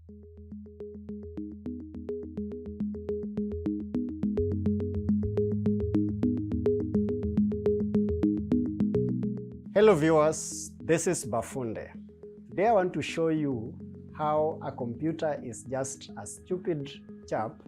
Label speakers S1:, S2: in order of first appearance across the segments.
S1: Hello viewers, this is Bafunde. Today I want to show you how a computer is just a stupid chap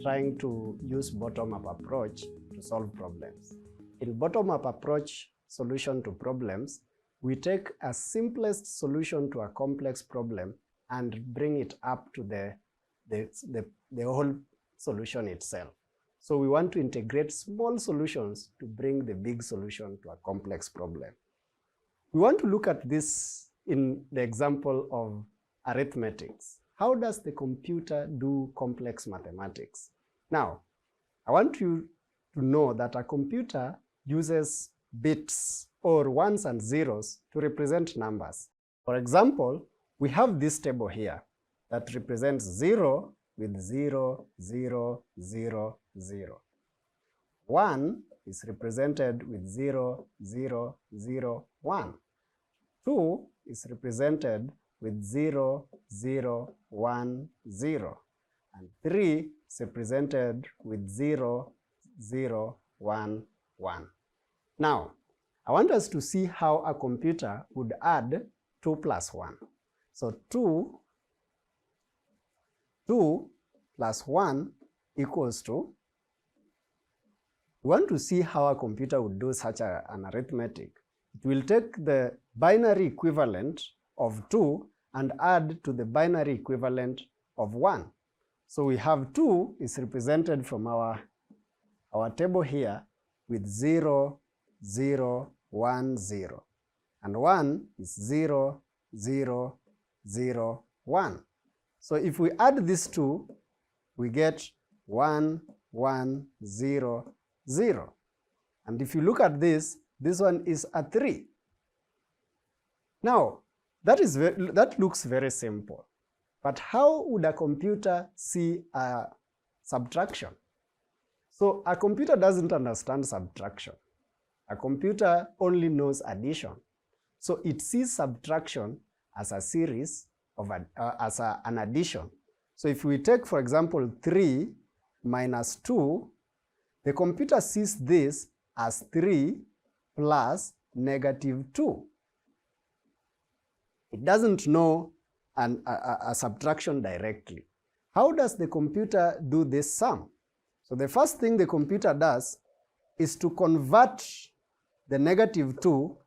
S1: trying to use bottom-up approach to solve problems. In bottom-up approach solution to problems, we take a simplest solution to a complex problem and bring it up to the whole solution itself. So we want to integrate small solutions to bring the big solution to a complex problem. We want to look at this in the example of arithmetics. How does the computer do complex mathematics? Now, I want you to know that a computer uses bits or ones and zeros to represent numbers. For example, we have this table here that represents 0 with 0, 0, 0, 0. 1 is represented with 0, 0, 0, 1. 2 is represented with 0, 0, 1, 0. And 3 is represented with 0, 0, 1, 1. Now, I want us to see how a computer would add 2 plus 1. So 2 plus 1 equals to, we want to see how a computer would do such an arithmetic. It will take the binary equivalent of 2 and add to the binary equivalent of 1. So we have 2 is represented from our table here with 0, 0, 1, 0. And 1 is 0, 0, 0, 1. So if we add these two, we get 1, 1, 0, 0. And if you look at this one is a 3. Now, that looks very simple. But how would a computer see a subtraction? So a computer doesn't understand subtraction. A computer only knows addition. So it sees subtraction as a series of an addition. So if we take, for example, 3 minus 2, the computer sees this as 3 plus negative 2. It doesn't know a subtraction directly. How does the computer do this sum? So the first thing the computer does is to convert the negative 2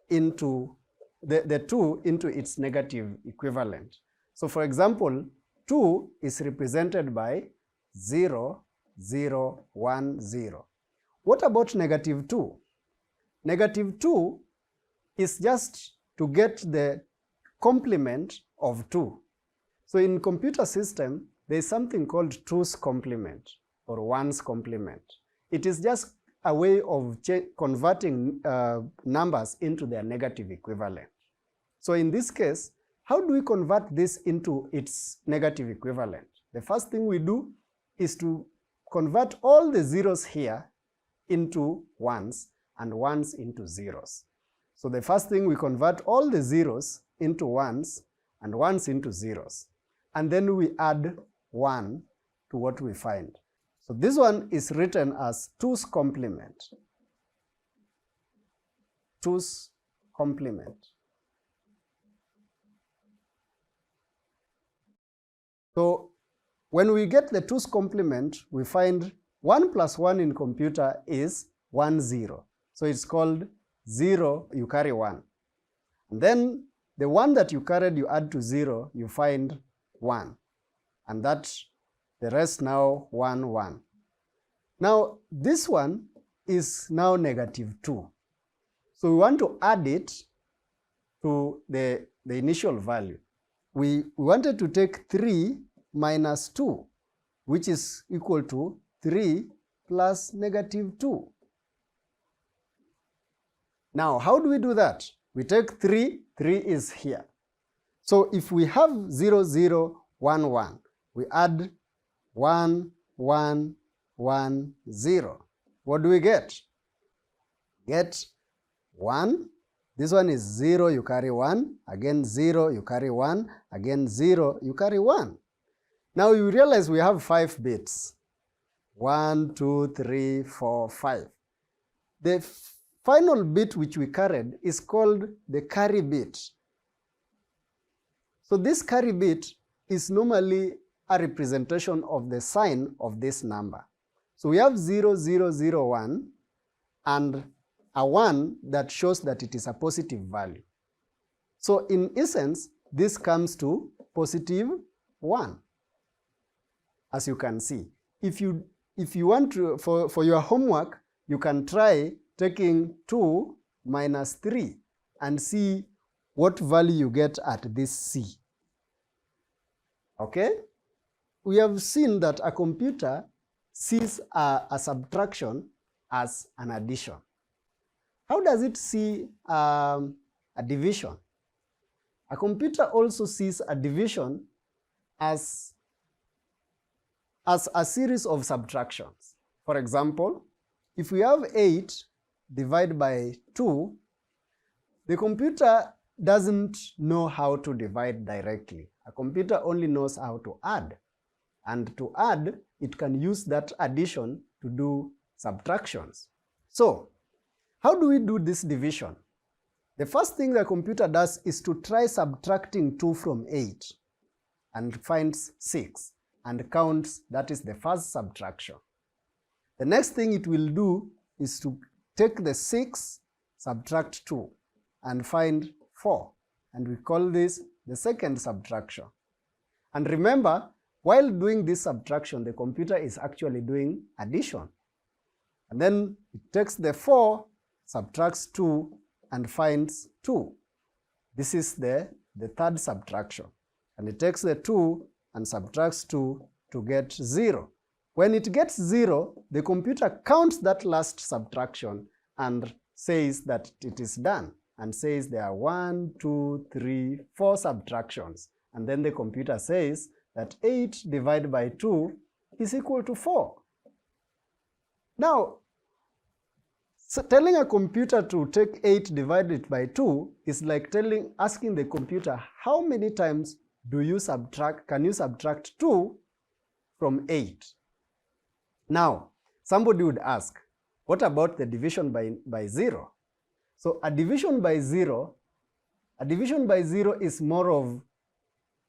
S1: into the 2 into its negative equivalent. So for example, 2 is represented by 0, 0, 1, 0. What about negative 2? Negative 2 is just to get the complement of 2. So in computer system, there is something called 2's complement or 1's complement. It is just a way of converting numbers into their negative equivalent. So in this case, how do we convert this into its negative equivalent? The first thing we do is to convert all the zeros here into ones and ones into zeros. So the first thing, we convert all the zeros into ones and ones into zeros. And then we add 1 to what we find. So this one is written as 2's complement. 2's complement. So when we get the 2's complement, we find 1 plus 1 in computer is 1, 0. So it's called 0, you carry 1. And then the 1 that you carried, you add to 0, you find 1. And that's the rest now 1, 1. Now this one is now negative 2. So we want to add it to the initial value. We wanted to take 3 minus 2, which is equal to 3 plus negative 2. Now, how do we do that? We take 3, 3 is here. So if we have 0, 0, 1, 1, we add 1, 1, 1, 0. What do we get? Get 1, This one is 0, you carry 1, again 0, you carry 1, again 0, you carry 1. Now you realize we have 5 bits. 1, 2, 3, 4, 5. The final bit which we carried is called the carry bit. So this carry bit is normally a representation of the sign of this number. So we have 0, 0, 0, 1 and a 1 that shows that it is a positive value. So in essence, this comes to positive 1, as you can see. If you want to, for your homework, you can try taking 2 minus 3 and see what value you get at this C. Okay? We have seen that a computer sees a subtraction as an addition. How does it see a division? A computer also sees a division as a series of subtractions. For example, if we have 8 divided by 2, the computer doesn't know how to divide directly. A computer only knows how to add. And to add, it can use that addition to do subtractions. So, how do we do this division? The first thing the computer does is to try subtracting 2 from 8 and finds 6 and counts. That is the first subtraction. The next thing it will do is to take the 6, subtract 2 and find 4, and we call this the second subtraction. And remember, while doing this subtraction, the computer is actually doing addition. And then it takes the 4, subtracts 2 and finds 2. This is the third subtraction. And it takes the 2 and subtracts 2 to get 0. When it gets 0, the computer counts that last subtraction and says that it is done, and says there are 1, 2, 3, 4 subtractions. And then the computer says that 8 divided by 2 is equal to 4. Now, so telling a computer to take 8 divided by 2 is like asking the computer, how many times can you subtract 2 from 8? Now, somebody would ask, what about the division by 0? So a division by 0 is more of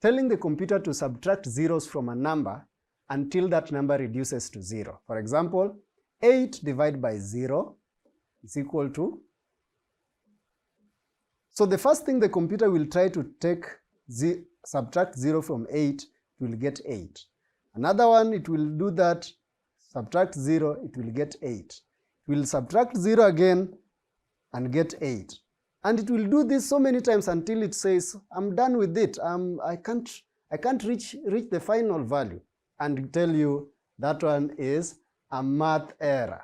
S1: telling the computer to subtract zeros from a number until that number reduces to 0. For example, 8 divided by 0 is equal to... So the first thing the computer will try to subtract 0 from 8, it will get 8. Another one, it will do that, subtract 0, it will get 8. It will subtract 0 again and get 8. And it will do this so many times until it says, I'm done with it. I can't reach the final value. And tell you that one is a math error.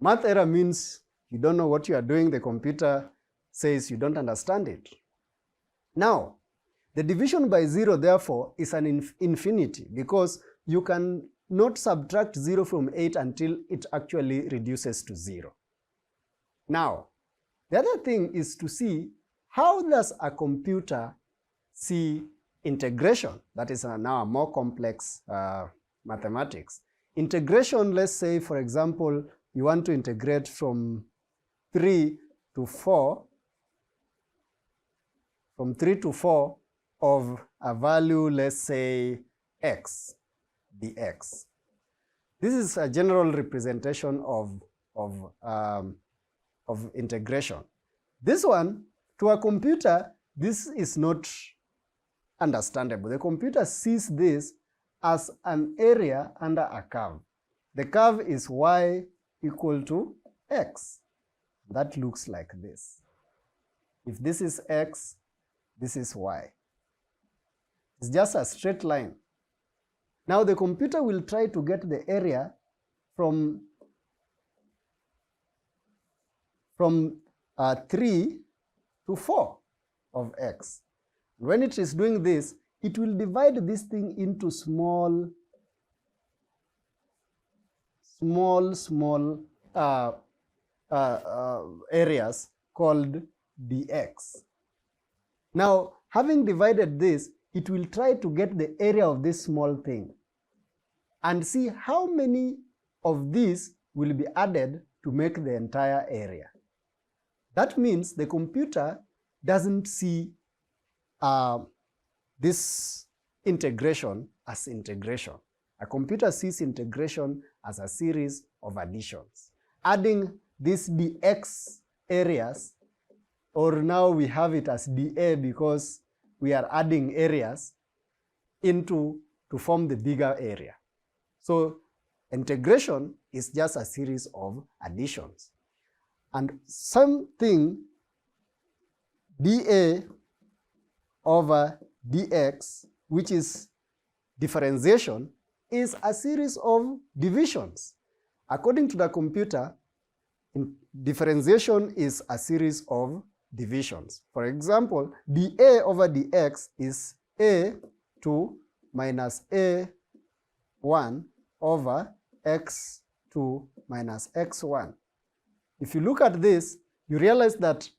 S1: Math error means you don't know what you are doing. The computer says you don't understand it. Now, the division by 0, therefore, is an infinity, because you can not subtract 0 from 8 until it actually reduces to 0. Now, the other thing is to see, how does a computer see integration? That is now a more complex mathematics. Integration, let's say, for example, you want to integrate from 3 to 4, of a value, let's say, x, dx. This is a general representation of integration. This one, to a computer, this is not understandable. The computer sees this as an area under a curve. The curve is y equal to x. That looks like this. If this is x, this is y. It's just a straight line. Now the computer will try to get the area from 3 to 4 of x. When it is doing this, it will divide this thing into small areas called dx. Now, having divided this, it will try to get the area of this small thing and see how many of these will be added to make the entire area. That means the computer doesn't see this integration as integration. A computer sees integration as a series of additions. Adding these dx areas, or now we have it as dA because we are adding areas to form the bigger area. So integration is just a series of additions. And something dA over dx, which is differentiation, is a series of divisions. According to the computer, differentiation is a series of divisions. For example, dA over dx is a2 minus a1 over x2 minus x1. If you look at this, you realize that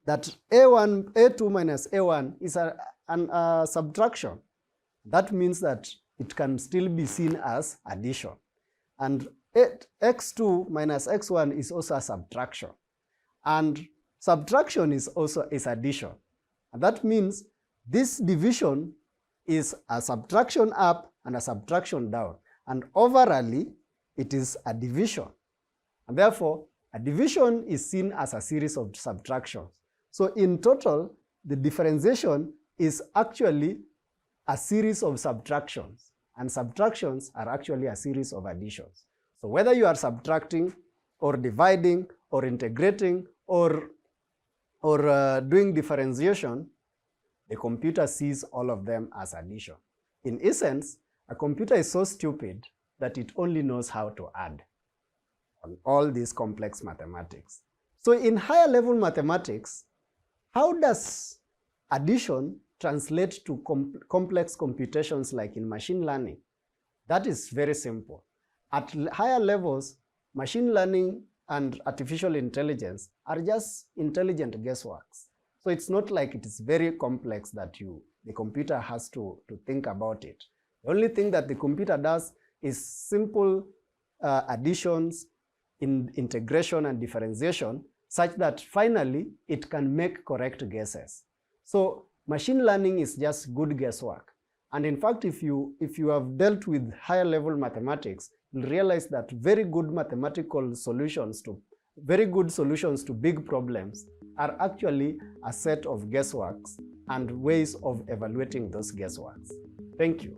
S1: a2 minus a1 is a subtraction. That means that it can still be seen as addition. And x2 minus x1 is also a subtraction. And subtraction is also addition. And that means this division is a subtraction up and a subtraction down. And overall, it is a division. And therefore, a division is seen as a series of subtractions. So in total, the differentiation is actually a series of subtractions. And subtractions are actually a series of additions. So whether you are subtracting or dividing or integrating or doing differentiation, the computer sees all of them as addition. In essence, a computer is so stupid that it only knows how to add on all these complex mathematics. So in higher level mathematics, how does addition translate to complex computations like in machine learning? That is very simple. At higher levels, machine learning and artificial intelligence are just intelligent guessworks. So it's not like it is very complex that the computer has to think about it. The only thing that the computer does is simple additions, integration and differentiation, such that finally it can make correct guesses. So machine learning is just good guesswork. And in fact, if you have dealt with higher level mathematics, you'll realize that very good mathematical solutions to big problems are actually a set of guessworks and ways of evaluating those guessworks. Thank you.